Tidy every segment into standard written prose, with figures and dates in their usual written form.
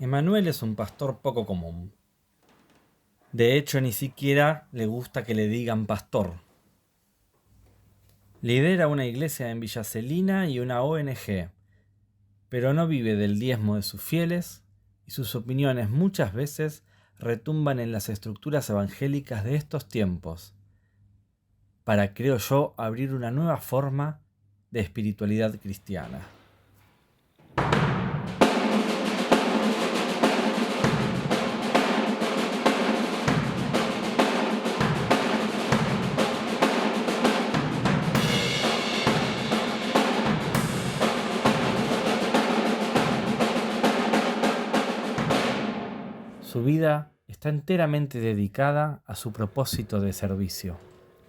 Emanuel es un pastor poco común. De hecho, ni siquiera le gusta que le digan pastor. Lidera una iglesia en Villa Celina y una ONG, pero no vive del diezmo de sus fieles y sus opiniones muchas veces retumban en las estructuras evangélicas de estos tiempos, para, creo yo, abrir una nueva forma de espiritualidad cristiana. Su vida está enteramente dedicada a su propósito de servicio.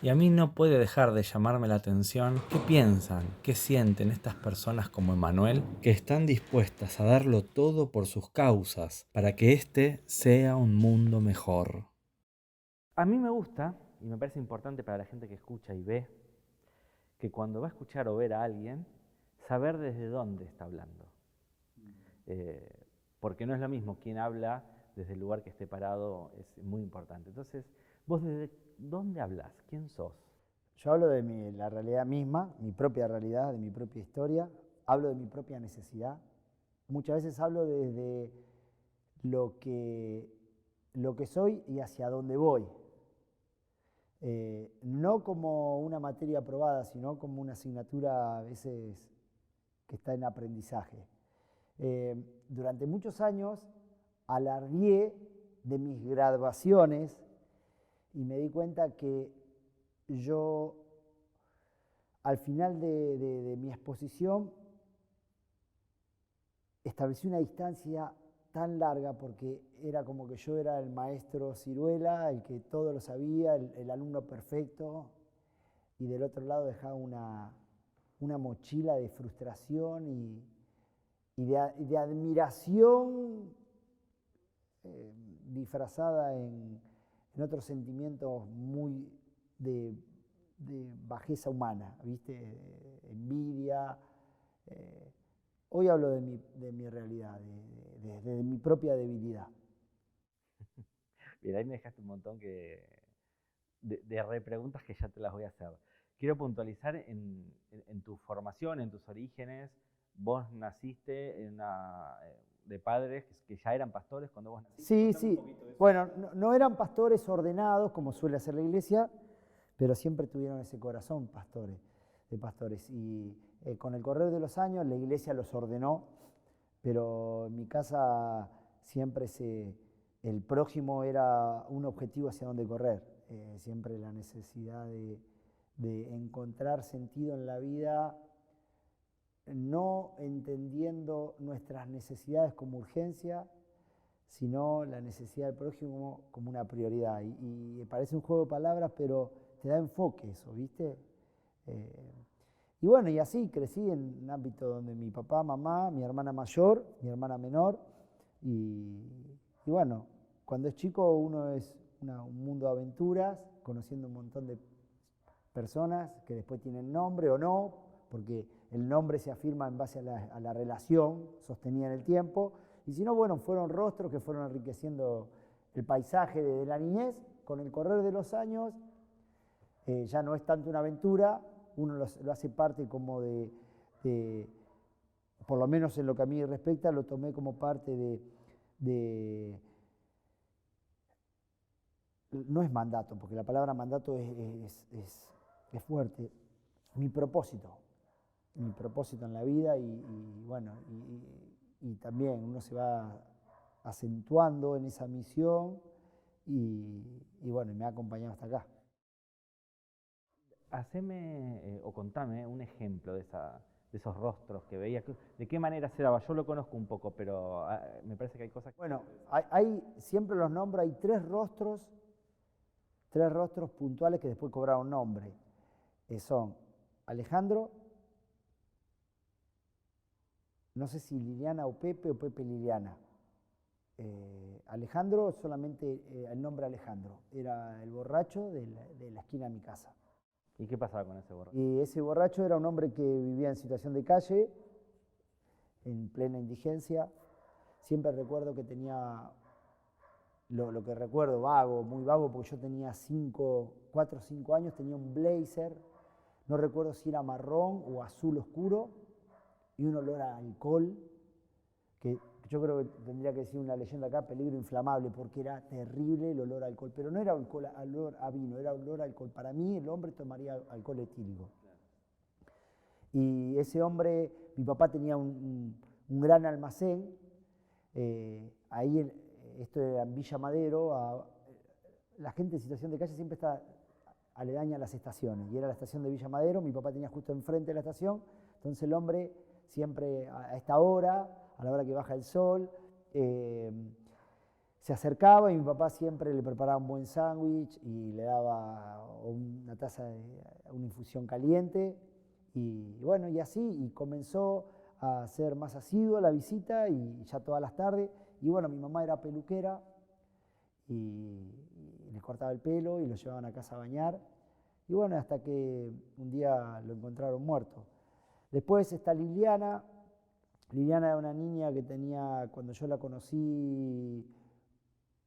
Y a mí no puede dejar de llamarme la atención qué piensan, qué sienten estas personas como Emanuel, que están dispuestas a darlo todo por sus causas, para que este sea un mundo mejor. A mí me gusta, y me parece importante para la gente que escucha y ve, que cuando va a escuchar o ver a alguien, saber desde dónde está hablando. Porque no es lo mismo quien habla desde el lugar que esté parado, es muy importante. Entonces, ¿vos desde dónde hablas? ¿Quién sos? Yo hablo de la realidad misma, mi propia realidad, de mi propia historia, hablo de mi propia necesidad. Muchas veces hablo desde lo que, lo que soy y hacia dónde voy. No como una materia aprobada, sino como una asignatura a veces que está en aprendizaje. Durante muchos años alargué de mis graduaciones y me di cuenta que yo al final de mi exposición establecí una distancia tan larga porque era como que yo era el maestro ciruela, el que todo lo sabía, el alumno perfecto, y del otro lado dejaba una mochila de frustración y de admiración disfrazada en otros sentimientos muy de, de bajeza humana, ¿viste? Envidia. Hoy hablo de mi realidad, de mi propia debilidad. Bien, ahí me dejaste un montón de repreguntas que ya te las voy a hacer. Quiero puntualizar en tu formación, en tus orígenes. Vos naciste de padres que ya eran pastores cuando vos naciste. Sí, Contame un sí. poquito de eso. Bueno, no eran pastores ordenados como suele hacer la iglesia, pero siempre tuvieron ese corazón de pastores. Y con el correr de los años la iglesia los ordenó, pero en mi casa siempre el prójimo era un objetivo hacia donde correr. Siempre la necesidad de encontrar sentido en la vida, no entendiendo nuestras necesidades como urgencia, sino la necesidad del prójimo como una prioridad. Y parece un juego de palabras, pero te da enfoque eso, ¿viste? Y bueno, y así crecí en un ámbito donde mi papá, mamá, mi hermana mayor, mi hermana menor, y, y bueno, cuando es chico uno es un mundo de aventuras, conociendo un montón de personas que después tienen nombre o no, porque el nombre se afirma en base a la relación sostenida en el tiempo, y si no, bueno, fueron rostros que fueron enriqueciendo el paisaje desde la niñez. Con el correr de los años ya no es tanto una aventura, uno lo hace parte como de, por lo menos en lo que a mí respecta, lo tomé como parte de no es mandato, porque la palabra mandato es fuerte, mi propósito en la vida y bueno, y también uno se va acentuando en esa misión y bueno, me ha acompañado hasta acá. Haceme o contame un ejemplo de esos rostros que veías. ¿De qué manera se daba? Yo lo conozco un poco, pero me parece que hay cosas que me Bueno, interesan. siempre los nombro, hay tres rostros puntuales que después cobraron nombre. Son Alejandro, no sé si Liliana o Pepe Liliana. Alejandro, solamente el nombre Alejandro, era el borracho de la esquina de mi casa. ¿Y qué pasaba con ese borracho? Y ese borracho era un hombre que vivía en situación de calle, en plena indigencia, siempre recuerdo que tenía, lo que recuerdo vago, muy vago, porque yo tenía 4 o 5 años, tenía un blazer, no recuerdo si era marrón o azul oscuro, y un olor a alcohol, que yo creo que tendría que decir una leyenda acá, peligro inflamable, porque era terrible el olor a alcohol, pero no era olor a vino, era olor a alcohol. Para mí el hombre tomaría alcohol etílico. Y ese hombre, mi papá tenía un gran almacén, ahí, esto era en Villa Madero, la gente en situación de calle siempre está aledaña a las estaciones, y era la estación de Villa Madero, mi papá tenía justo enfrente de la estación, entonces el hombre siempre a esta hora, a la hora que baja el sol, se acercaba y mi papá siempre le preparaba un buen sándwich y le daba una taza de una infusión caliente, y bueno, y así, y comenzó a ser más asiduo la visita, y ya todas las tardes, y bueno, mi mamá era peluquera, y les cortaba el pelo y lo llevaban a casa a bañar, y bueno, hasta que un día lo encontraron muerto. Después está Liliana. Liliana era una niña que tenía, cuando yo la conocí,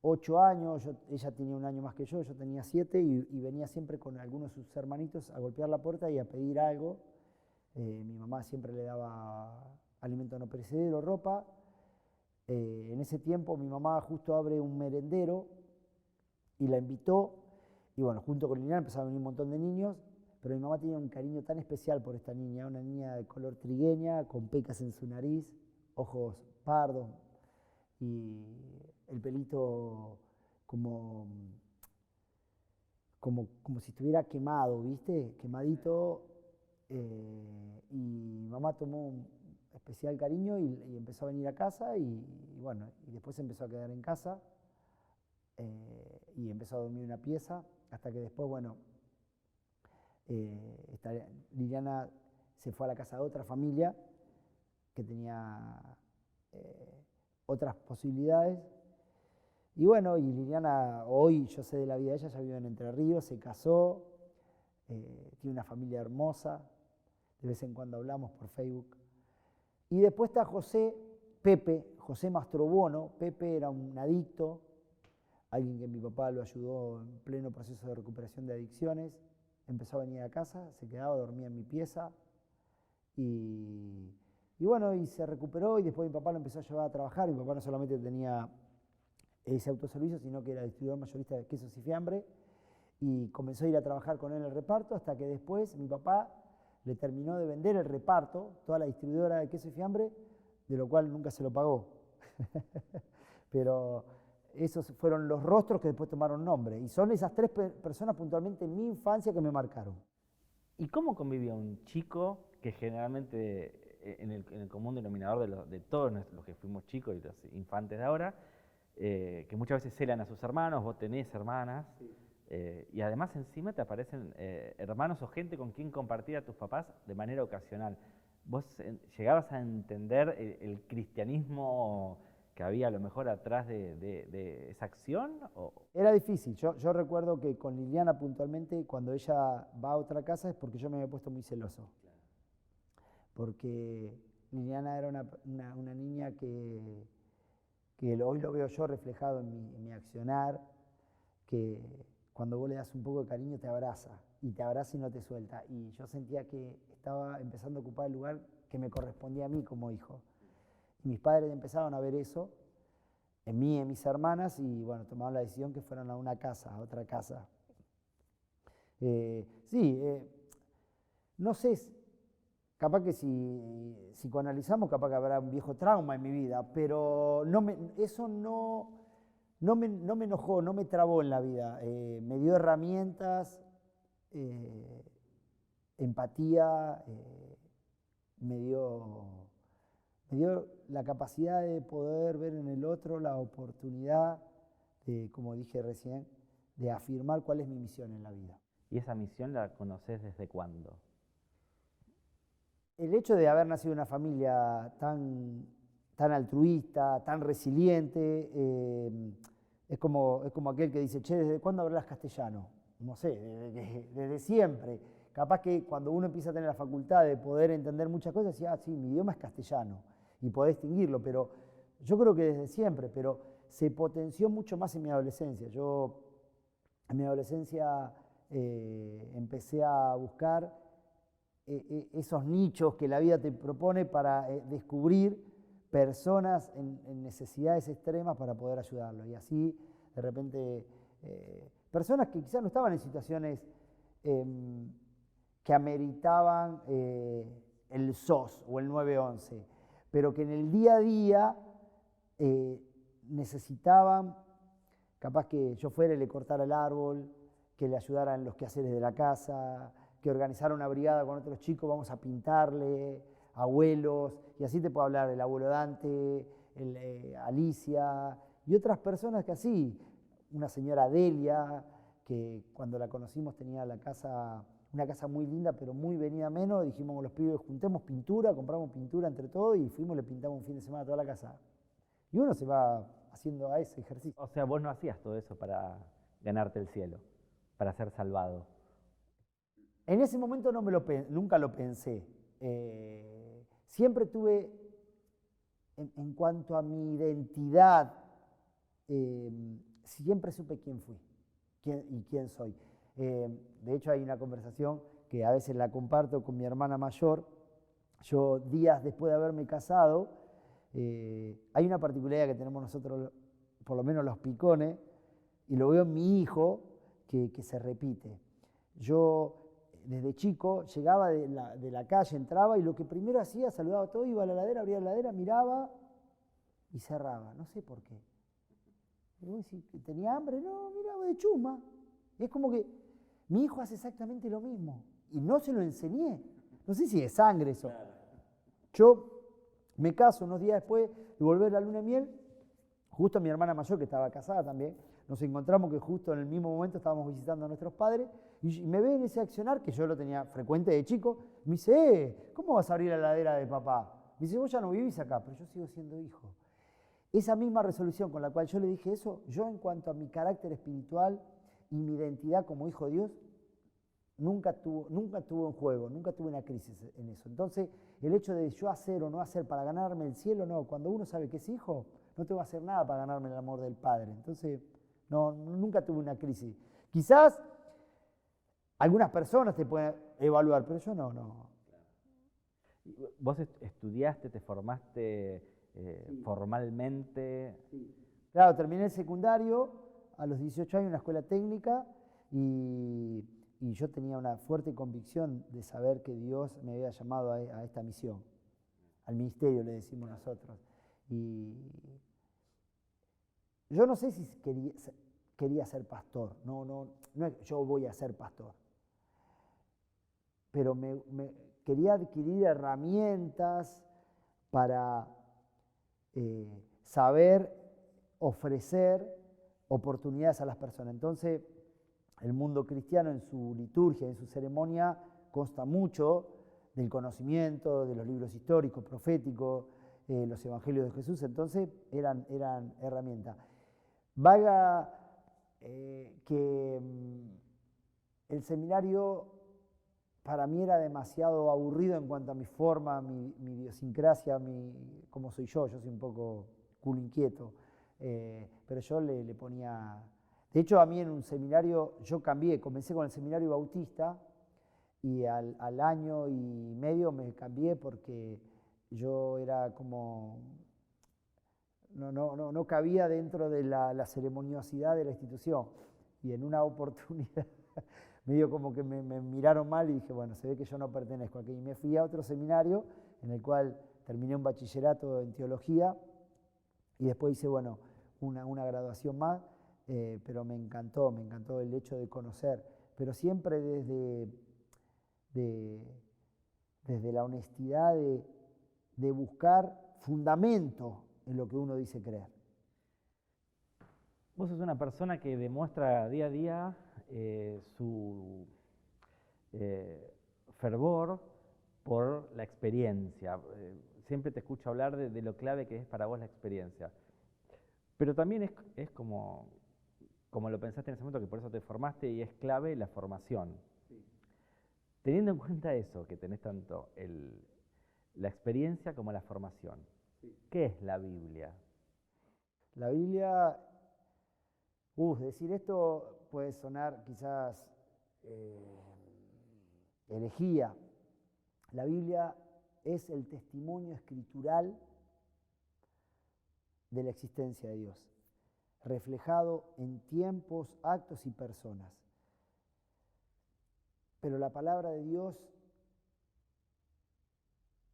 8 años, ella tenía un año más que yo tenía 7, y venía siempre con algunos de sus hermanitos a golpear la puerta y a pedir algo. Mi mamá siempre le daba alimento no perecedero, ropa. En ese tiempo mi mamá justo abre un merendero y la invitó, y bueno, junto con Liliana empezaron a venir un montón de niños, pero mi mamá tenía un cariño tan especial por esta niña, una niña de color trigueña, con pecas en su nariz, ojos pardos y el pelito como si estuviera quemado, ¿viste? Quemadito. Y mi mamá tomó un especial cariño y empezó a venir a casa, y bueno, y después empezó a quedar en casa, y empezó a dormir en una pieza, hasta que después, bueno, Liliana se fue a la casa de otra familia que tenía otras posibilidades. Y bueno, y Liliana, hoy yo sé de la vida de ella, ella vive en Entre Ríos, se casó, tiene una familia hermosa, de vez en cuando hablamos por Facebook. Y después está José Mastrobuono. Pepe era un adicto, alguien que mi papá lo ayudó en pleno proceso de recuperación de adicciones. Empezó a venir a casa, se quedaba, dormía en mi pieza, y bueno, y se recuperó, y después mi papá lo empezó a llevar a trabajar. Mi papá no solamente tenía ese autoservicio, sino que era distribuidor mayorista de quesos y fiambre, y comenzó a ir a trabajar con él en el reparto, hasta que después mi papá le terminó de vender el reparto, toda la distribuidora de queso y fiambre, de lo cual nunca se lo pagó. Pero esos fueron los rostros que después tomaron nombre, y son esas 3 personas puntualmente en mi infancia que me marcaron. ¿Y cómo convivía un chico que generalmente en el común denominador de todos los que fuimos chicos y los infantes de ahora, que muchas veces celan a sus hermanos, vos tenés hermanas, sí, y además encima te aparecen hermanos o gente con quien compartir a tus papás de manera ocasional? ¿Vos llegabas a entender el cristianismo que había a lo mejor atrás de esa acción? ¿O? Era difícil. Yo recuerdo que con Liliana puntualmente, cuando ella va a otra casa, es porque yo me había puesto muy celoso. Claro. Porque Liliana era una niña que hoy lo veo yo reflejado en mi accionar, que cuando vos le das un poco de cariño te abraza y no te suelta. Y yo sentía que estaba empezando a ocupar el lugar que me correspondía a mí como hijo. Y mis padres empezaron a ver eso en mí y en mis hermanas, y bueno, tomaron la decisión que fueran a una casa, a otra casa. No sé, capaz que si psicoanalizamos, capaz que habrá un viejo trauma en mi vida, pero eso no me enojó, no me trabó en la vida. Me dio herramientas, empatía, me dio la capacidad de poder ver en el otro la oportunidad de, como dije recién, de afirmar cuál es mi misión en la vida. ¿Y esa misión la conoces desde cuándo? El hecho de haber nacido en una familia tan altruista, tan resiliente, es como aquel que dice, che, ¿desde cuándo hablas castellano? No sé, desde siempre. Capaz que cuando uno empieza a tener la facultad de poder entender muchas cosas, decía, sí, mi idioma es castellano, y podés distinguirlo, pero Yo creo que desde siempre, pero se potenció mucho más en mi adolescencia. Yo en mi adolescencia empecé a buscar esos nichos que la vida te propone para descubrir personas en necesidades extremas para poder ayudarlos. Y así, de repente, personas que quizás no estaban en situaciones que ameritaban el SOS o el 911, pero que en el día a día necesitaban, capaz que yo fuera y le cortara el árbol, que le ayudara en los quehaceres de la casa, que organizara una brigada con otros chicos, vamos a pintarle, abuelos, y así te puedo hablar del abuelo Dante, Alicia, y otras personas que así, una señora Delia, que cuando la conocimos tenía la casa, una casa muy linda, pero muy venida menos, dijimos los pibes, juntemos pintura, compramos pintura entre todos y fuimos y le pintamos un fin de semana a toda la casa. Y uno se va haciendo a ese ejercicio. O sea, vos no hacías todo eso para ganarte el cielo, para ser salvado. En ese momento nunca lo pensé. Siempre tuve, en cuanto a mi identidad, siempre supe quién fui y quién soy. De hecho, hay una conversación que a veces la comparto con mi hermana mayor. Yo, días después de haberme casado, hay una particularidad que tenemos nosotros, por lo menos los picones, y lo veo en mi hijo, que se repite. Yo, desde chico, llegaba de la calle, entraba y lo que primero hacía, saludaba a todo, iba a la heladera, abría la heladera, miraba y cerraba. No sé por qué. Y vos decís, ¿tenía hambre? No, miraba de chuma. Y es como que mi hijo hace exactamente lo mismo. Y no se lo enseñé. No sé si es sangre eso. Yo me caso unos días después de volver a la luna de miel. Justo mi hermana mayor, que estaba casada también, nos encontramos que justo en el mismo momento estábamos visitando a nuestros padres y me ve en ese accionar, que yo lo tenía frecuente de chico, me dice, ¿cómo vas a abrir la heladera de papá? Me dice, vos ya no vivís acá, pero yo sigo siendo hijo. Esa misma resolución con la cual yo le dije eso, yo en cuanto a mi carácter espiritual y mi identidad como hijo de Dios, nunca tuvo en juego, nunca tuve una crisis en eso. Entonces, el hecho de yo hacer o no hacer para ganarme el cielo, no. Cuando uno sabe que es hijo, no tengo que hacer nada para ganarme el amor del Padre. Entonces, no, nunca tuve una crisis. Quizás algunas personas te pueden evaluar, pero yo no. ¿Vos estudiaste, te formaste sí. Formalmente? Sí. Claro, terminé el secundario a los 18 años en una escuela técnica y yo tenía una fuerte convicción de saber que Dios me había llamado a esta misión, al ministerio le decimos nosotros. Y yo no sé si quería ser pastor, no es que yo voy a ser pastor, pero me quería adquirir herramientas para saber ofrecer oportunidades a las personas. Entonces, el mundo cristiano en su liturgia, en su ceremonia, consta mucho del conocimiento, de los libros históricos, proféticos, los evangelios de Jesús, entonces eran herramientas. Valga que el seminario para mí era demasiado aburrido en cuanto a mi forma, mi idiosincrasia, cómo soy yo soy un poco culo inquieto, pero yo le ponía... De hecho, a mí en un seminario, yo comencé con el seminario bautista y al año y medio me cambié porque yo era como, no cabía dentro de la ceremoniosidad de la institución. Y en una oportunidad, medio como que me miraron mal y dije, bueno, se ve que yo no pertenezco aquí. Y me fui a otro seminario en el cual terminé un bachillerato en teología y después hice, bueno, una graduación más. Pero me encantó el hecho de conocer, pero siempre desde la honestidad de buscar fundamento en lo que uno dice creer. Vos sos una persona que demuestra día a día su fervor por la experiencia. Siempre te escucho hablar de lo clave que es para vos la experiencia. Pero también es como lo pensaste en ese momento, que por eso te formaste y es clave la formación. Sí. Teniendo en cuenta eso, que tenés tanto la experiencia como la formación, sí. ¿Qué es la Biblia? La Biblia, decir esto puede sonar quizás herejía. La Biblia es el testimonio escritural de la existencia de Dios, reflejado en tiempos, actos y personas. Pero la palabra de Dios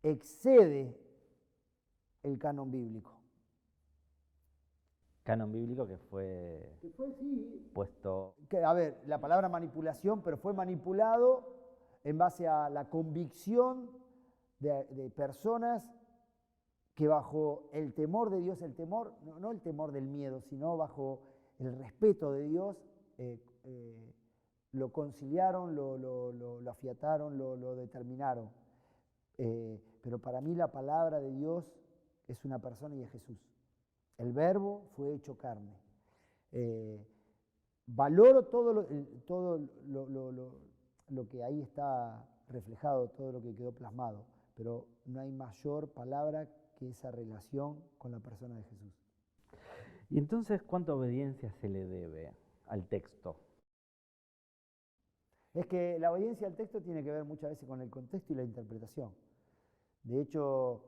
excede el canon bíblico. Canon bíblico que fue sí, puesto... a ver, la palabra manipulación, pero fue manipulado en base a la convicción de personas que bajo el temor de Dios, el temor, no el temor del miedo, sino bajo el respeto de Dios, lo conciliaron, lo afiataron, lo determinaron. Pero para mí la palabra de Dios es una persona y es Jesús. El verbo fue hecho carne. Valoro todo lo que ahí está reflejado, todo lo que quedó plasmado, pero no hay mayor palabra que esa relación con la persona de Jesús. ¿Y entonces cuánta obediencia se le debe al texto? Es que la obediencia al texto tiene que ver muchas veces con el contexto y la interpretación. De hecho,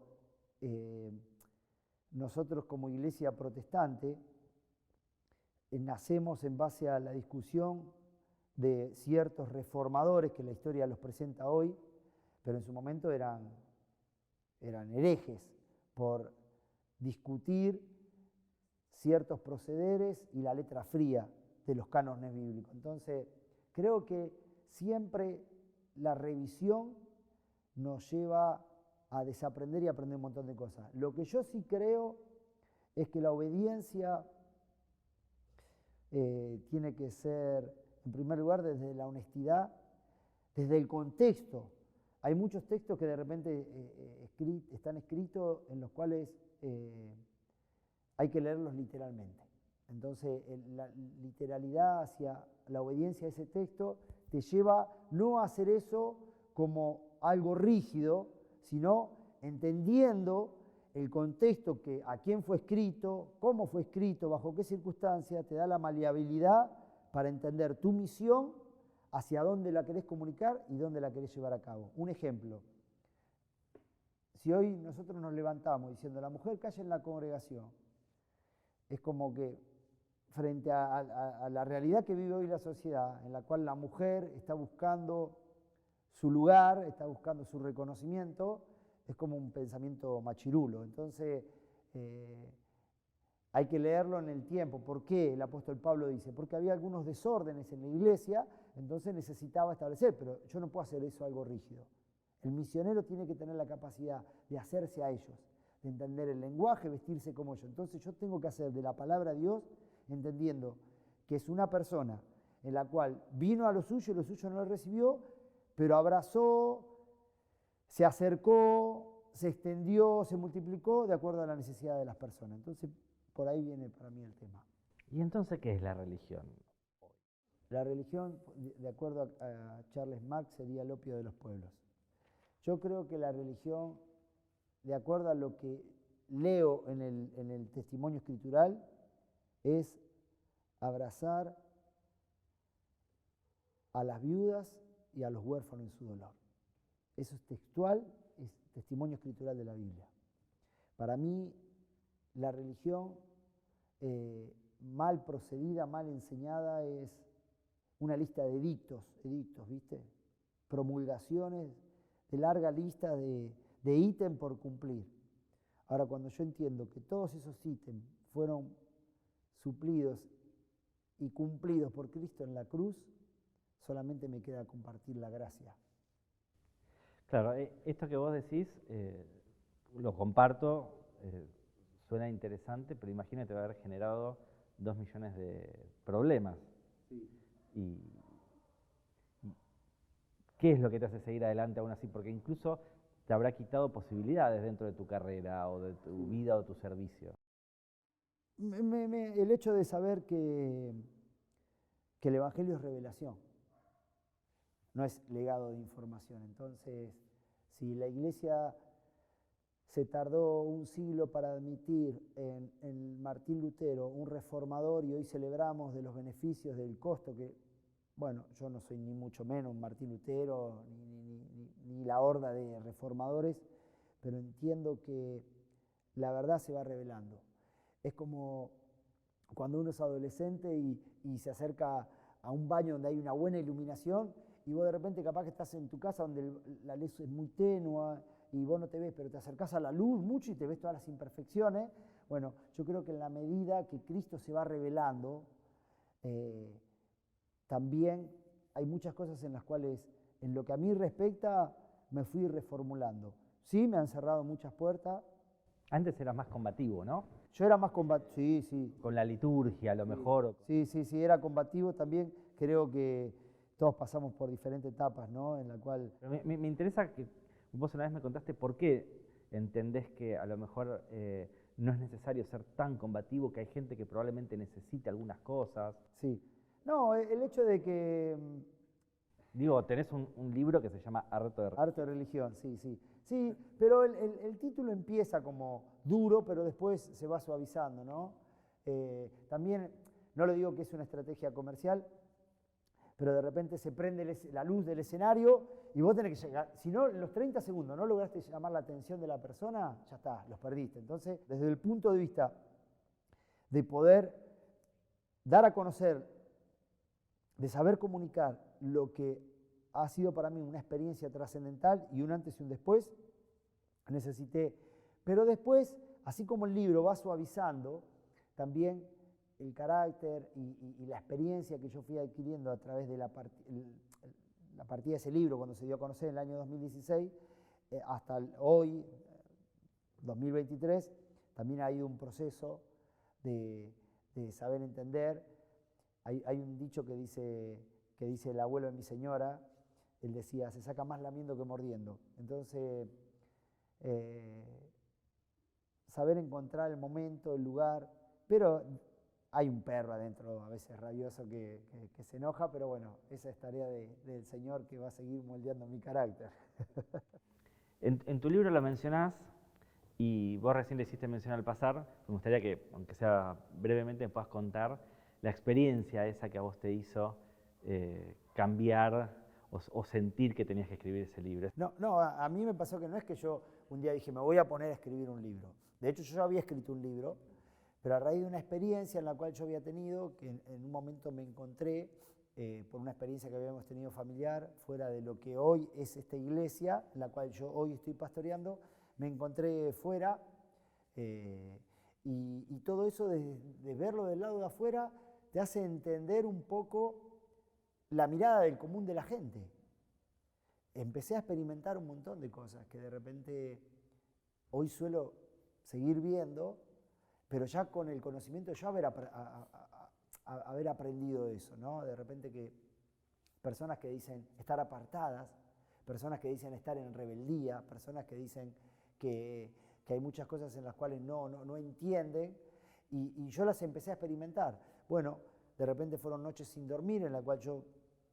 nosotros como iglesia protestante nacemos en base a la discusión de ciertos reformadores que la historia los presenta hoy, pero en su momento eran herejes por discutir ciertos procederes y la letra fría de los cánones bíblicos. Entonces, creo que siempre la revisión nos lleva a desaprender y aprender un montón de cosas. Lo que yo sí creo es que la obediencia tiene que ser, en primer lugar, desde la honestidad, desde el contexto. Hay muchos textos que de repente están escritos en los cuales hay que leerlos literalmente. Entonces, la literalidad hacia la obediencia a ese texto te lleva no a hacer eso como algo rígido, sino entendiendo el contexto, que a quién fue escrito, cómo fue escrito, bajo qué circunstancias, te da la maleabilidad para entender tu misión, hacia dónde la querés comunicar y dónde la querés llevar a cabo. Un ejemplo, si hoy nosotros nos levantamos diciendo la mujer calla en la congregación, es como que frente a la realidad que vive hoy la sociedad, en la cual la mujer está buscando su lugar, está buscando su reconocimiento, es como un pensamiento machirulo. Entonces, hay que leerlo en el tiempo. ¿Por qué el apóstol Pablo dice? Porque había algunos desórdenes en la iglesia, entonces necesitaba establecer, pero yo no puedo hacer eso algo rígido. El misionero tiene que tener la capacidad de hacerse a ellos, de entender el lenguaje, vestirse como ellos. Entonces yo tengo que hacer de la palabra de Dios, entendiendo que es una persona en la cual vino a lo suyo y lo suyo no lo recibió, pero abrazó, se acercó, se extendió, se multiplicó de acuerdo a la necesidad de las personas. Entonces, por ahí viene para mí el tema. ¿Y entonces qué es la religión? La religión, de acuerdo a Charles Marx, sería el opio de los pueblos. Yo creo que la religión, de acuerdo a lo que leo en el testimonio escritural, es abrazar a las viudas y a los huérfanos en su dolor. Eso es textual, es testimonio escritural de la Biblia. Para mí, la religión mal procedida, mal enseñada, es una lista de edictos, ¿viste? Promulgaciones de larga lista de ítem por cumplir. Ahora, cuando yo entiendo que todos esos ítems fueron suplidos y cumplidos por Cristo en la cruz, solamente me queda compartir la gracia. Claro, esto que vos decís, lo comparto, suena interesante, pero imagínate haber generado 2 millones de problemas. Sí. ¿Y qué es lo que te hace seguir adelante aún así? Porque incluso te habrá quitado posibilidades dentro de tu carrera o de tu vida o tu servicio. El hecho de saber que el Evangelio es revelación, no es legado de información. Entonces, si la iglesia se tardó un siglo para admitir en Martín Lutero, un reformador, y hoy celebramos de los beneficios del costo que, bueno, yo no soy ni mucho menos Martín Lutero, ni la horda de reformadores, pero entiendo que la verdad se va revelando. Es como cuando uno es adolescente y se acerca a un baño donde hay una buena iluminación y vos de repente capaz que estás en tu casa donde la luz es muy tenue y vos no te ves, pero te acercás a la luz mucho y te ves todas las imperfecciones. Bueno, yo creo que en la medida que Cristo se va revelando, también hay muchas cosas en las cuales, en lo que a mí respecta, me fui reformulando. Sí, me han cerrado muchas puertas. Antes eras más combativo, ¿no? Yo era más combativo, sí. Con la liturgia, a lo mejor. Sí, era combativo también. Creo que todos pasamos por diferentes etapas, ¿no? En la cual... Pero me interesa que vos una vez me contaste por qué entendés que a lo mejor no es necesario ser tan combativo, que hay gente que probablemente necesite algunas cosas. Sí. No, el hecho de que... Digo, tenés un libro que se llama Harto de Religión. Harto de Religión, sí. Sí, pero el título empieza como duro, pero después se va suavizando, ¿no? También, no le digo que es una estrategia comercial, pero de repente se prende la luz del escenario y vos tenés que llegar. Si no, en los 30 segundos no lograste llamar la atención de la persona, ya está, los perdiste. Entonces, desde el punto de vista de poder dar a conocer, de saber comunicar lo que ha sido para mí una experiencia trascendental y un antes y un después, necesité. Pero después, así como el libro va suavizando, también el carácter y la experiencia que yo fui adquiriendo a través de la partida de ese libro, cuando se dio a conocer en el año 2016, hasta hoy, 2023, también ha habido un proceso de saber entender. Hay un dicho que dice el abuelo de mi señora, él decía, se saca más lamiendo que mordiendo. Entonces, saber encontrar el momento, el lugar, pero hay un perro adentro, a veces rabioso, que se enoja, pero bueno, esa es tarea del Señor que va a seguir moldeando mi carácter. En tu libro lo mencionás, y vos recién le hiciste mención al pasar, me gustaría que, aunque sea brevemente, me puedas contar la experiencia esa que a vos te hizo cambiar o sentir que tenías que escribir ese libro. No, a mí me pasó que no es que yo un día dije, me voy a poner a escribir un libro. De hecho, yo ya había escrito un libro, pero a raíz de una experiencia en la cual yo había tenido, que en un momento me encontré, por una experiencia que habíamos tenido familiar, fuera de lo que hoy es esta iglesia, en la cual yo hoy estoy pastoreando, me encontré fuera, y todo eso de verlo del lado de afuera te hace entender un poco la mirada del común de la gente. Empecé a experimentar un montón de cosas que de repente hoy suelo seguir viendo, pero ya con el conocimiento de yo haber aprendido eso, ¿no? De repente que personas que dicen estar apartadas, personas que dicen estar en rebeldía, personas que dicen que hay muchas cosas en las cuales no entienden, y yo las empecé a experimentar. Bueno, de repente fueron noches sin dormir en la cual yo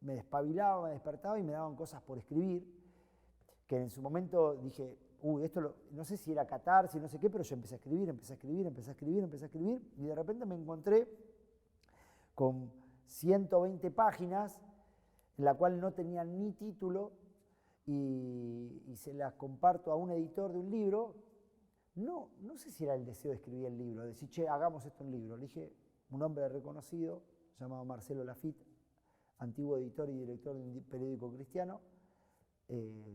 me despabilaba, me despertaba y me daban cosas por escribir, que en su momento dije, esto no sé si era catarsis, no sé qué, pero yo empecé a escribir, y de repente me encontré con 120 páginas, en la cual no tenía ni título, y se las comparto a un editor de un libro. No sé si era el deseo de escribir el libro, de decir, che, hagamos esto un libro. Le dije, un hombre reconocido, llamado Marcelo Lafitte, antiguo editor y director de un periódico cristiano.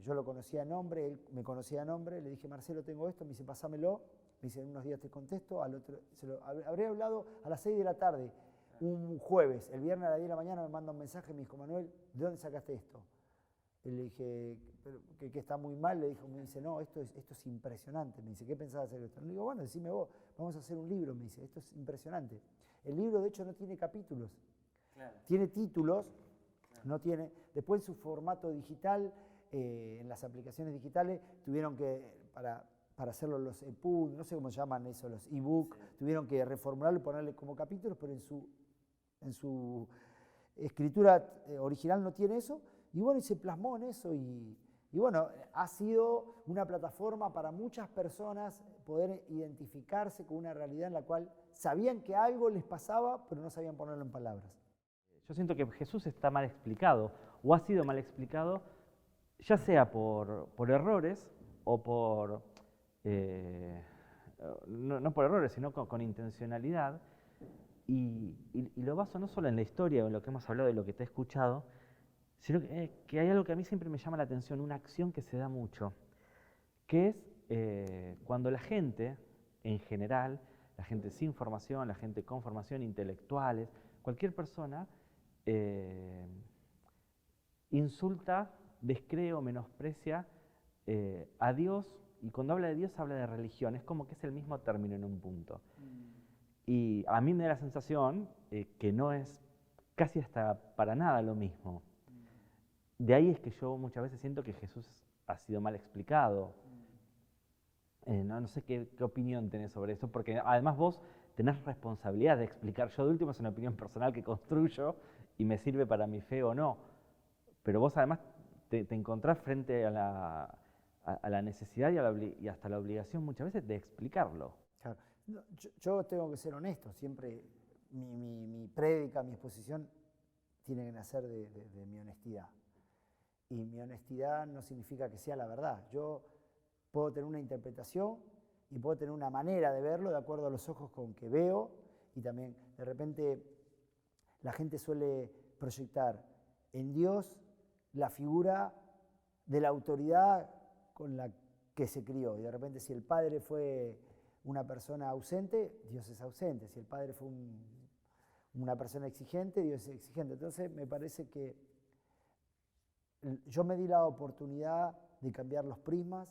Yo lo conocía de nombre, él me conocía de nombre, le dije, Marcelo, tengo esto, me dice, pásamelo, me dice, en unos días te contesto, habré hablado a las 6 de la tarde, un jueves, el viernes a las 10 de la mañana me manda un mensaje, me dijo, Manuel, ¿de dónde sacaste esto? Y le dije, que está muy mal, me dice, no, esto es impresionante, me dice, ¿qué pensás hacer esto? Le digo, bueno, decime vos, vamos a hacer un libro, me dice, esto es impresionante. El libro, de hecho, no tiene capítulos, claro. Tiene títulos, claro. No tiene, después en su formato digital, en las aplicaciones digitales, tuvieron que, para hacerlo los EPUB, no sé cómo llaman eso, los ebook, sí. Tuvieron que reformularlo y ponerle como capítulos, pero en su escritura original no tiene eso, y bueno, y se plasmó en eso, y Y bueno, ha sido una plataforma para muchas personas poder identificarse con una realidad en la cual sabían que algo les pasaba, pero no sabían ponerlo en palabras. Yo siento que Jesús está mal explicado, o ha sido mal explicado, ya sea por errores o por, no por errores, sino con intencionalidad. Y lo baso no solo en la historia o en lo que hemos hablado, de lo que te he escuchado, sino que hay algo que a mí siempre me llama la atención, una acción que se da mucho, que es cuando la gente, en general, la gente sin formación, la gente con formación, intelectuales, cualquier persona, insulta, descree o menosprecia a Dios, y cuando habla de Dios habla de religión, es como que es el mismo término en un punto. Y a mí me da la sensación que no es casi hasta para nada lo mismo. De ahí es que yo muchas veces siento que Jesús ha sido mal explicado. No sé qué opinión tenés sobre eso, porque además vos tenés responsabilidad de explicar. Yo de último es una opinión personal que construyo y me sirve para mi fe o no. Pero vos además te encontrás frente a la necesidad y hasta la obligación muchas veces de explicarlo. Claro. No, yo tengo que ser honesto, siempre mi prédica, mi exposición tiene que nacer de mi honestidad. Y mi honestidad no significa que sea la verdad. Yo puedo tener una interpretación y puedo tener una manera de verlo de acuerdo a los ojos con que veo, y también de repente la gente suele proyectar en Dios la figura de la autoridad con la que se crió. Y de repente si el padre fue una persona ausente, Dios es ausente. Si el padre fue una persona exigente, Dios es exigente. Entonces me parece que yo me di la oportunidad de cambiar los prismas.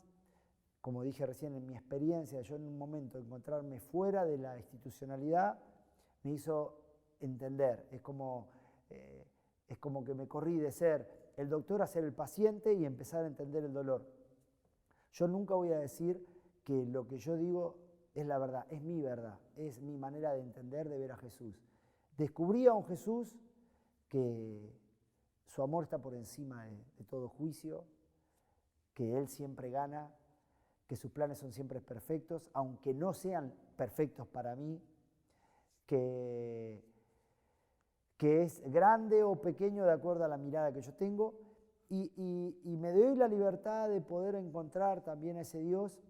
Como dije recién, en mi experiencia, yo en un momento de encontrarme fuera de la institucionalidad, me hizo entender. Es como que me corrí de ser el doctor a ser el paciente y empezar a entender el dolor. Yo nunca voy a decir que lo que yo digo es la verdad, es mi manera de entender, de ver a Jesús. Descubrí a un Jesús que su amor está por encima de todo juicio, que Él siempre gana, que sus planes son siempre perfectos, aunque no sean perfectos para mí, que es grande o pequeño de acuerdo a la mirada que yo tengo, y me doy la libertad de poder encontrar también a ese Dios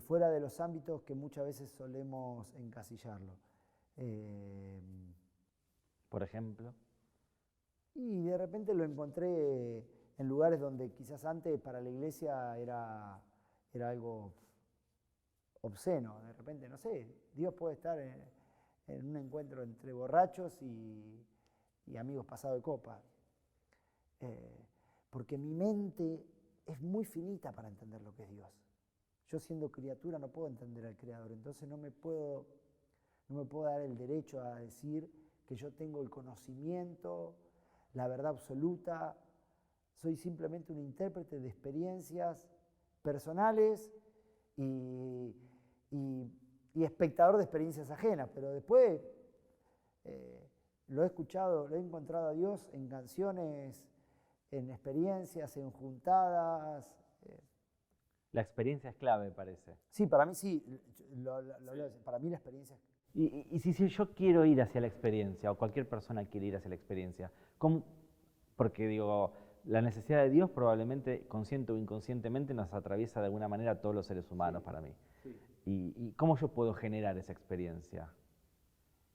fuera de los ámbitos que muchas veces solemos encasillarlo. Por ejemplo. Y de repente lo encontré en lugares donde quizás antes para la iglesia era algo obsceno. De repente, no sé, Dios puede estar en un encuentro entre borrachos y amigos pasados de copa. Porque mi mente es muy finita para entender lo que es Dios. Yo siendo criatura no puedo entender al Creador, entonces no me puedo dar el derecho a decir que yo tengo el conocimiento, la verdad absoluta. Soy simplemente un intérprete de experiencias personales y espectador de experiencias ajenas, pero después lo he escuchado, lo he encontrado a Dios en canciones, en experiencias, en juntadas. La experiencia es clave, parece. Sí, para mí sí, para mí la experiencia. Y si yo quiero ir hacia la experiencia, o cualquier persona quiere ir hacia la experiencia, ¿cómo? Porque digo, la necesidad de Dios probablemente, consciente o inconscientemente, nos atraviesa de alguna manera a todos los seres humanos, sí, para mí. Sí. ¿Y cómo yo puedo generar esa experiencia?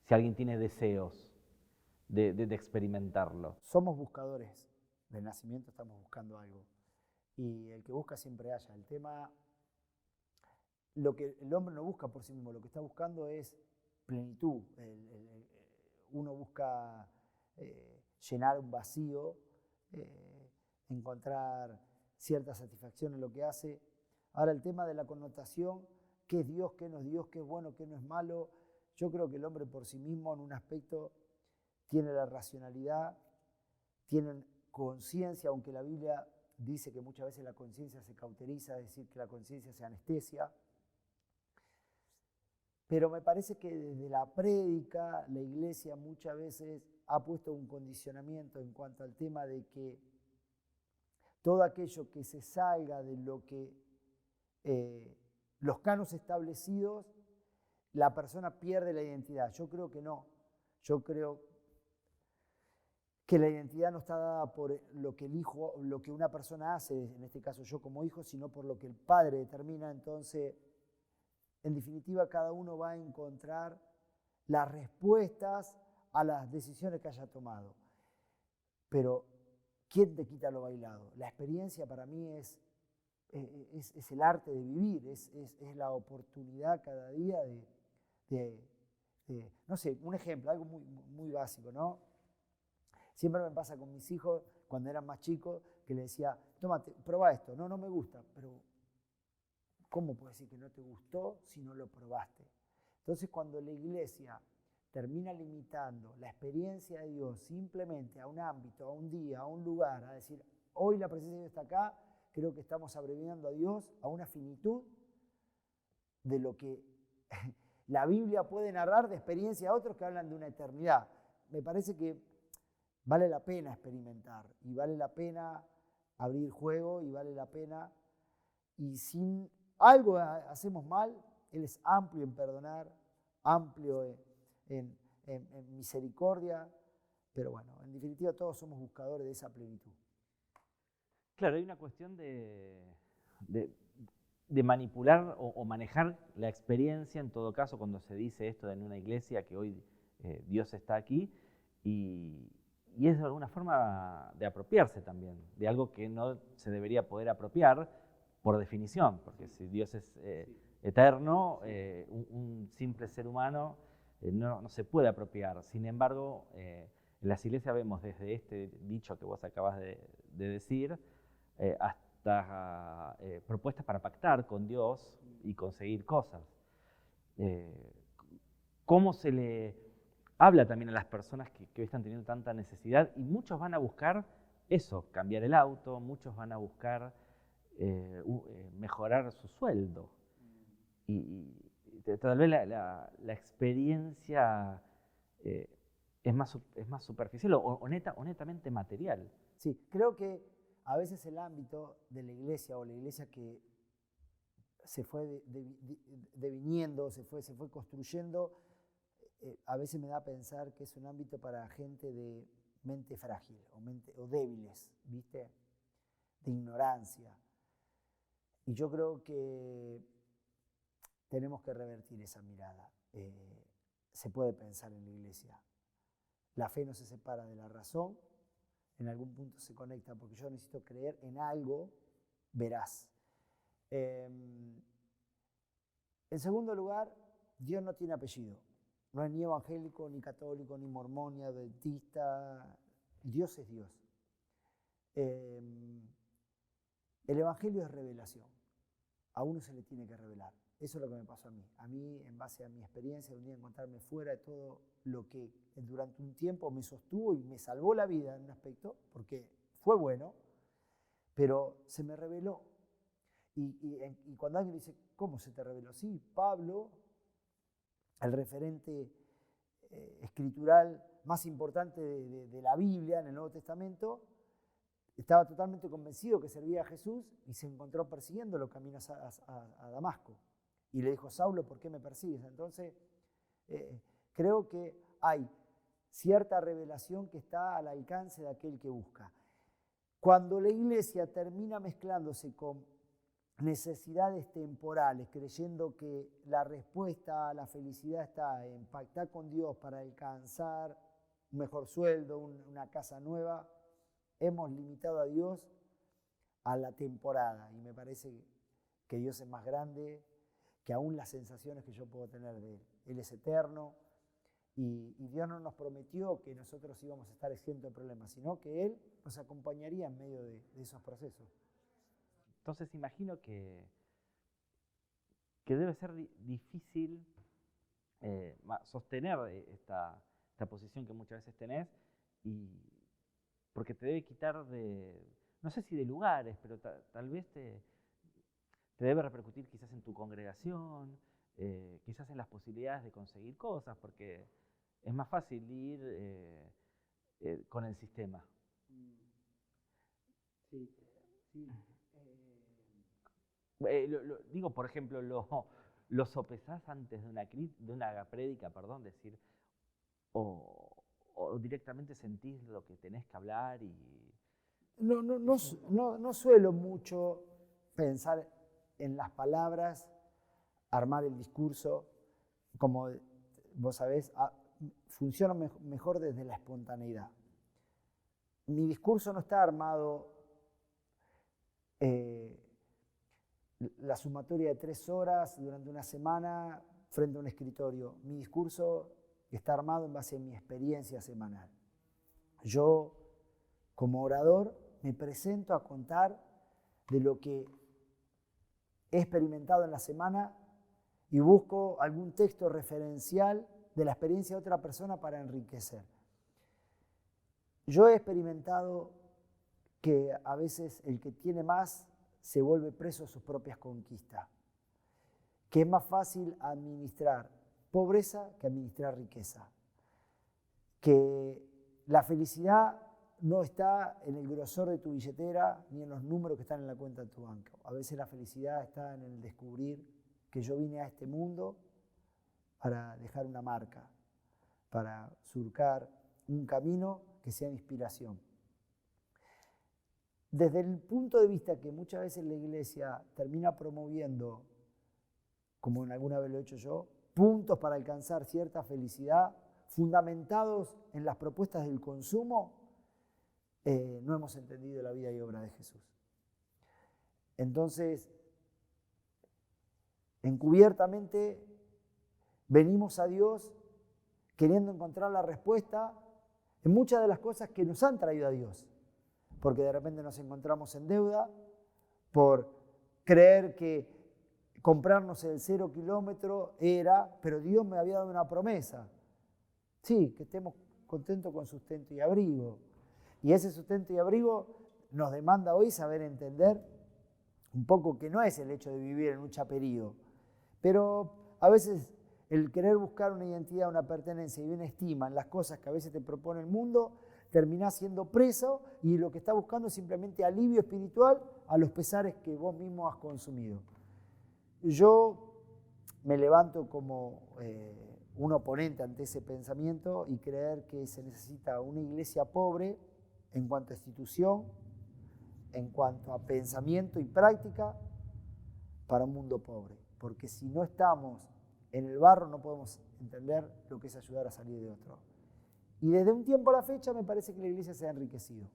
Si alguien tiene deseos de experimentarlo. Somos buscadores. De nacimiento estamos buscando algo. Y el que busca siempre halla. El tema, lo que el hombre no busca por sí mismo, lo que está buscando es plenitud. Uno busca llenar un vacío, encontrar cierta satisfacción en lo que hace. Ahora el tema de la connotación, qué es Dios, qué no es Dios, qué es bueno, qué no es malo. Yo creo que el hombre por sí mismo en un aspecto tiene la racionalidad, tiene conciencia, aunque la Biblia dice que muchas veces la conciencia se cauteriza, es decir, que la conciencia se anestesia. Pero me parece que desde la prédica la iglesia muchas veces ha puesto un condicionamiento en cuanto al tema de que todo aquello que se salga de lo que los cánones establecidos, la persona pierde la identidad. Yo creo que no. Yo creo que la identidad no está dada por lo que el hijo, lo que una persona hace, en este caso yo como hijo, sino por lo que el padre determina. Entonces, en definitiva, cada uno va a encontrar las respuestas a las decisiones que haya tomado. Pero, ¿quién te quita lo bailado? La experiencia para mí es el arte de vivir, es la oportunidad cada día no sé, un ejemplo, algo muy básico, ¿no? Siempre me pasa con mis hijos, cuando eran más chicos, que les decía, tómate, prueba esto. No, no me gusta, pero ¿cómo puedes decir que no te gustó si no lo probaste? Entonces, cuando la iglesia termina limitando la experiencia de Dios simplemente a un ámbito, a un día, a un lugar, a decir, hoy la presencia de Dios está acá, creo que estamos abreviando a Dios a una finitud de lo que la Biblia puede narrar de experiencia a otros que hablan de una eternidad. Me parece que vale la pena experimentar y vale la pena abrir juego y vale la pena. Y si algo hacemos mal, Él es amplio en perdonar, amplio en misericordia, pero bueno, en definitiva todos somos buscadores de esa plenitud. Claro, hay una cuestión de manipular o manejar la experiencia, en todo caso, cuando se dice esto en una iglesia, que hoy Dios está aquí, y es de alguna forma de apropiarse también, de algo que no se debería poder apropiar por definición, porque si Dios es eterno, un simple ser humano no se puede apropiar. Sin embargo, en las iglesias vemos desde este dicho que vos acabas de decir, hasta propuestas para pactar con Dios y conseguir cosas. ¿Cómo se le habla también a las personas que hoy están teniendo tanta necesidad? Y muchos van a buscar eso, cambiar el auto, muchos van a buscar mejorar su sueldo. Y tal vez la experiencia es más superficial o netamente material. Sí, creo que a veces el ámbito de la iglesia o la iglesia que se fue deviniendo, se fue construyendo, a veces me da a pensar que es un ámbito para gente de mente frágil o débiles, ¿viste? De ignorancia. Y yo creo que tenemos que revertir esa mirada. Se puede pensar en la iglesia. La fe no se separa de la razón, en algún punto se conecta, porque yo necesito creer en algo veraz. En segundo lugar, Dios no tiene apellido. No es ni evangélico, ni católico, ni mormón, ni adventista. Dios es Dios. El evangelio es revelación. A uno se le tiene que revelar. Eso es lo que me pasó a mí. A mí, en base a mi experiencia, de un día encontrarme fuera de todo lo que durante un tiempo me sostuvo y me salvó la vida en un aspecto, porque fue bueno, pero se me reveló. Y cuando alguien dice, ¿cómo se te reveló? Sí, Pablo, el referente escritural más importante de la Biblia en el Nuevo Testamento, estaba totalmente convencido que servía a Jesús y se encontró persiguiéndolo camino a Damasco. Y le dijo, Saulo, ¿por qué me persigues? Entonces, creo que hay cierta revelación que está al alcance de aquel que busca. Cuando la iglesia termina mezclándose con necesidades temporales, creyendo que la respuesta a la felicidad está en pactar con Dios para alcanzar un mejor sueldo, una casa nueva, hemos limitado a Dios a la temporada. Y me parece que Dios es más grande que aún las sensaciones que yo puedo tener de Él. Él es eterno y Dios no nos prometió que nosotros íbamos a estar exentos de problemas, sino que Él nos acompañaría en medio de esos procesos. Entonces imagino que debe ser difícil sostener esta posición que muchas veces tenés, porque te debe quitar no sé si de lugares, pero tal vez te debe repercutir quizás en tu congregación, quizás en las posibilidades de conseguir cosas, porque es más fácil ir con el sistema. Sí. Digo, por ejemplo, lo sopesás antes de una prédica, perdón, decir, o directamente sentís lo que tenés que hablar y... No suelo mucho pensar en las palabras, armar el discurso. Como vos sabés, funciona mejor desde la espontaneidad. Mi discurso no está armado la sumatoria de 3 horas durante una semana frente a un escritorio. Mi discurso está armado en base a mi experiencia semanal. Yo, como orador, me presento a contar de lo que he experimentado en la semana y busco algún texto referencial de la experiencia de otra persona para enriquecer. Yo he experimentado que a veces el que tiene más se vuelve preso de sus propias conquistas, que es más fácil administrar pobreza que administrar riqueza, que la felicidad no está en el grosor de tu billetera ni en los números que están en la cuenta de tu banco. A veces la felicidad está en el descubrir que yo vine a este mundo para dejar una marca, para surcar un camino que sea inspiración. Desde el punto de vista que muchas veces la iglesia termina promoviendo, como en alguna vez lo he hecho yo, puntos para alcanzar cierta felicidad, fundamentados en las propuestas del consumo, no hemos entendido la vida y obra de Jesús. Entonces, encubiertamente venimos a Dios queriendo encontrar la respuesta en muchas de las cosas que nos han traído a Dios, porque de repente nos encontramos en deuda por creer que comprarnos el 0 kilómetro era, pero Dios me había dado una promesa. Sí, que estemos contentos con sustento y abrigo. Y ese sustento y abrigo nos demanda hoy saber entender un poco que no es el hecho de vivir en un chaperío, pero a veces el querer buscar una identidad, una pertenencia y una estima en las cosas que a veces te propone el mundo, terminás siendo preso y lo que estás buscando es simplemente alivio espiritual a los pesares que vos mismo has consumido. Yo me levanto como un oponente ante ese pensamiento y creer que se necesita una iglesia pobre en cuanto a institución, en cuanto a pensamiento y práctica para un mundo pobre. Porque si no estamos en el barro no podemos entender lo que es ayudar a salir de otro. Y desde un tiempo a la fecha me parece que la iglesia se ha enriquecido.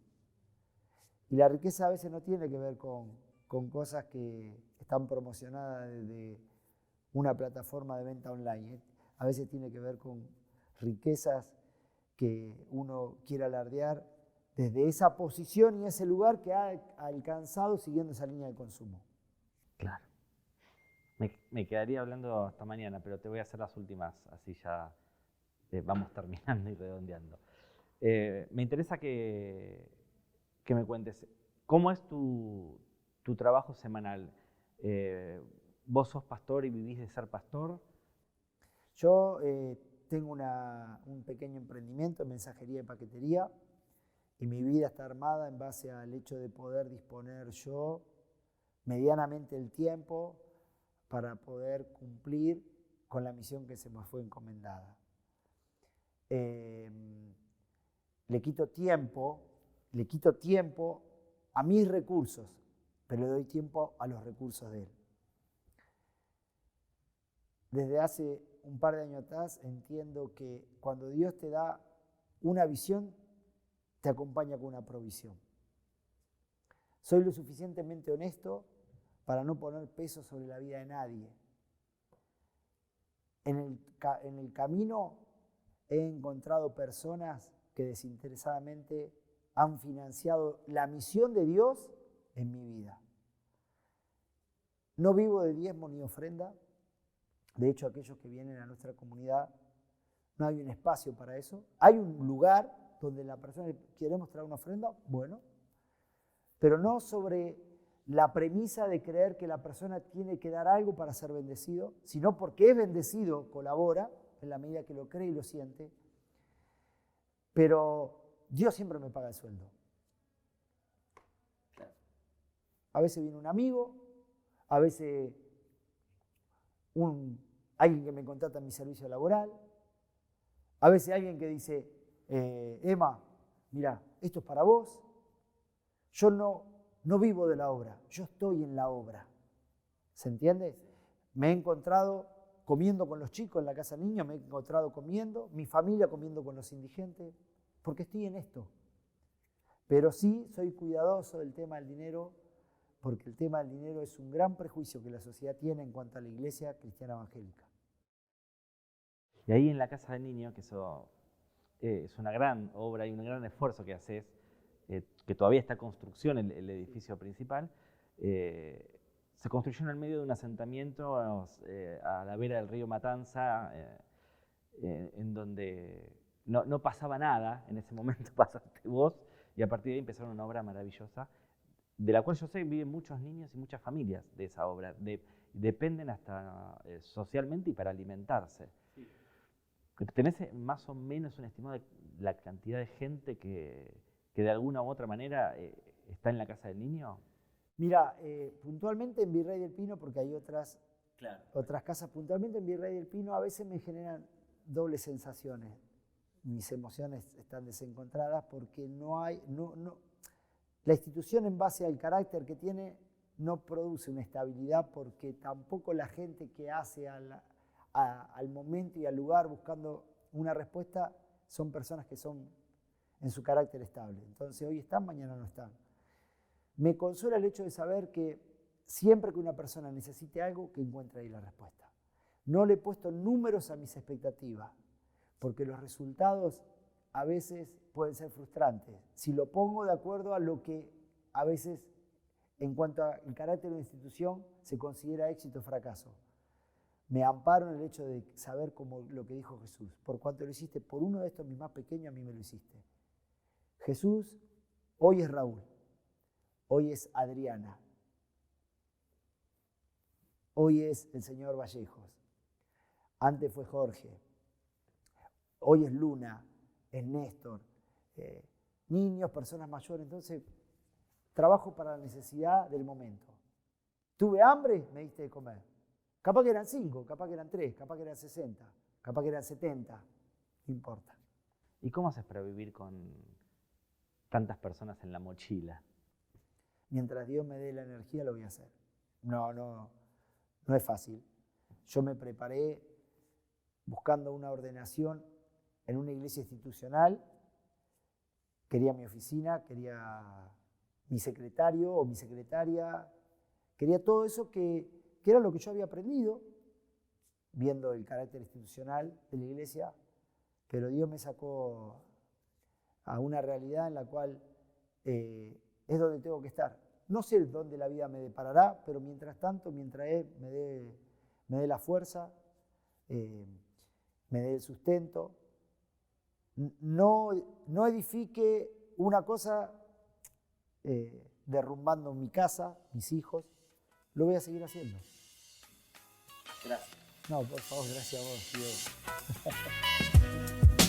Y la riqueza a veces no tiene que ver con cosas que están promocionadas desde una plataforma de venta online. A veces tiene que ver con riquezas que uno quiere alardear desde esa posición y ese lugar que ha alcanzado siguiendo esa línea de consumo. Claro. Me quedaría hablando hasta mañana, pero te voy a hacer las últimas, así ya vamos terminando y redondeando. Me interesa que me cuentes, ¿cómo es tu trabajo semanal? ¿Vos sos pastor y vivís de ser pastor? Yo tengo un pequeño emprendimiento en mensajería y paquetería y mi vida está armada en base al hecho de poder disponer yo medianamente el tiempo para poder cumplir con la misión que se me fue encomendada. Le quito tiempo a mis recursos, pero le doy tiempo a los recursos de él. Desde hace un par de años atrás entiendo que cuando Dios te da una visión, te acompaña con una provisión. Soy lo suficientemente honesto para no poner peso sobre la vida de nadie. En el camino he encontrado personas que desinteresadamente han financiado la misión de Dios en mi vida. No vivo de diezmo ni ofrenda. De hecho, aquellos que vienen a nuestra comunidad, no hay un espacio para eso. Hay un lugar donde la persona quiere mostrar una ofrenda, bueno, pero no sobre la premisa de creer que la persona tiene que dar algo para ser bendecido, sino porque es bendecido, colabora en la medida que lo cree y lo siente, pero Dios siempre me paga el sueldo. A veces viene un amigo, a veces alguien que me contrata en mi servicio laboral, a veces alguien que dice, Emma, mira, esto es para vos. Yo no vivo de la obra, yo estoy en la obra. ¿Se entiende? Me he encontrado comiendo con los chicos en la casa de niños, me he encontrado comiendo, mi familia comiendo con los indigentes, porque estoy en esto. Pero sí soy cuidadoso del tema del dinero, porque el tema del dinero es un gran prejuicio que la sociedad tiene en cuanto a la iglesia cristiana evangélica. Y ahí en la casa del niño, que eso es una gran obra y un gran esfuerzo que haces, que todavía está en construcción el edificio principal, se construyó en el medio de un asentamiento a la vera del río Matanza, en donde no pasaba nada, en ese momento pasaste vos, y a partir de ahí empezaron una obra maravillosa, de la cual yo sé viven muchos niños y muchas familias de esa obra, dependen hasta socialmente y para alimentarse. Sí. ¿Tenés más o menos un estimado de la cantidad de gente que de alguna u otra manera está en la casa del niño? Mira, puntualmente en Virrey del Pino, porque hay otras casas, puntualmente en Virrey del Pino a veces me generan dobles sensaciones. Mis emociones están desencontradas porque la institución en base al carácter que tiene no produce una estabilidad, porque tampoco la gente que hace al momento y al lugar buscando una respuesta son personas que son en su carácter estable. Entonces hoy están, mañana no están. Me consuela el hecho de saber que siempre que una persona necesite algo, que encuentre ahí la respuesta. No le he puesto números a mis expectativas, porque los resultados a veces pueden ser frustrantes. Si lo pongo de acuerdo a lo que a veces, en cuanto al carácter de la institución, se considera éxito o fracaso. Me amparo en el hecho de saber como lo que dijo Jesús. Por cuanto lo hiciste por uno de estos mis más pequeños, a mí me lo hiciste. Jesús hoy es Raúl, hoy es Adriana, hoy es el señor Vallejos, antes fue Jorge, hoy es Luna, es Néstor, niños, personas mayores. Entonces, trabajo para la necesidad del momento. ¿Tuve hambre? Me diste de comer. Capaz que eran 5, capaz que eran 3, capaz que eran 60, capaz que eran 70, no importa. ¿Y cómo haces para vivir con tantas personas en la mochila? Mientras Dios me dé la energía, lo voy a hacer. No es fácil. Yo me preparé buscando una ordenación en una iglesia institucional. Quería mi oficina, quería mi secretario o mi secretaria, quería todo eso que era lo que yo había aprendido, viendo el carácter institucional de la iglesia, pero Dios me sacó a una realidad en la cual es donde tengo que estar. No sé dónde la vida me deparará, pero mientras tanto, mientras Él me dé la fuerza, me dé el sustento, no edifique una cosa derrumbando mi casa, mis hijos, lo voy a seguir haciendo. Gracias. No, por favor, gracias a vos, Dios.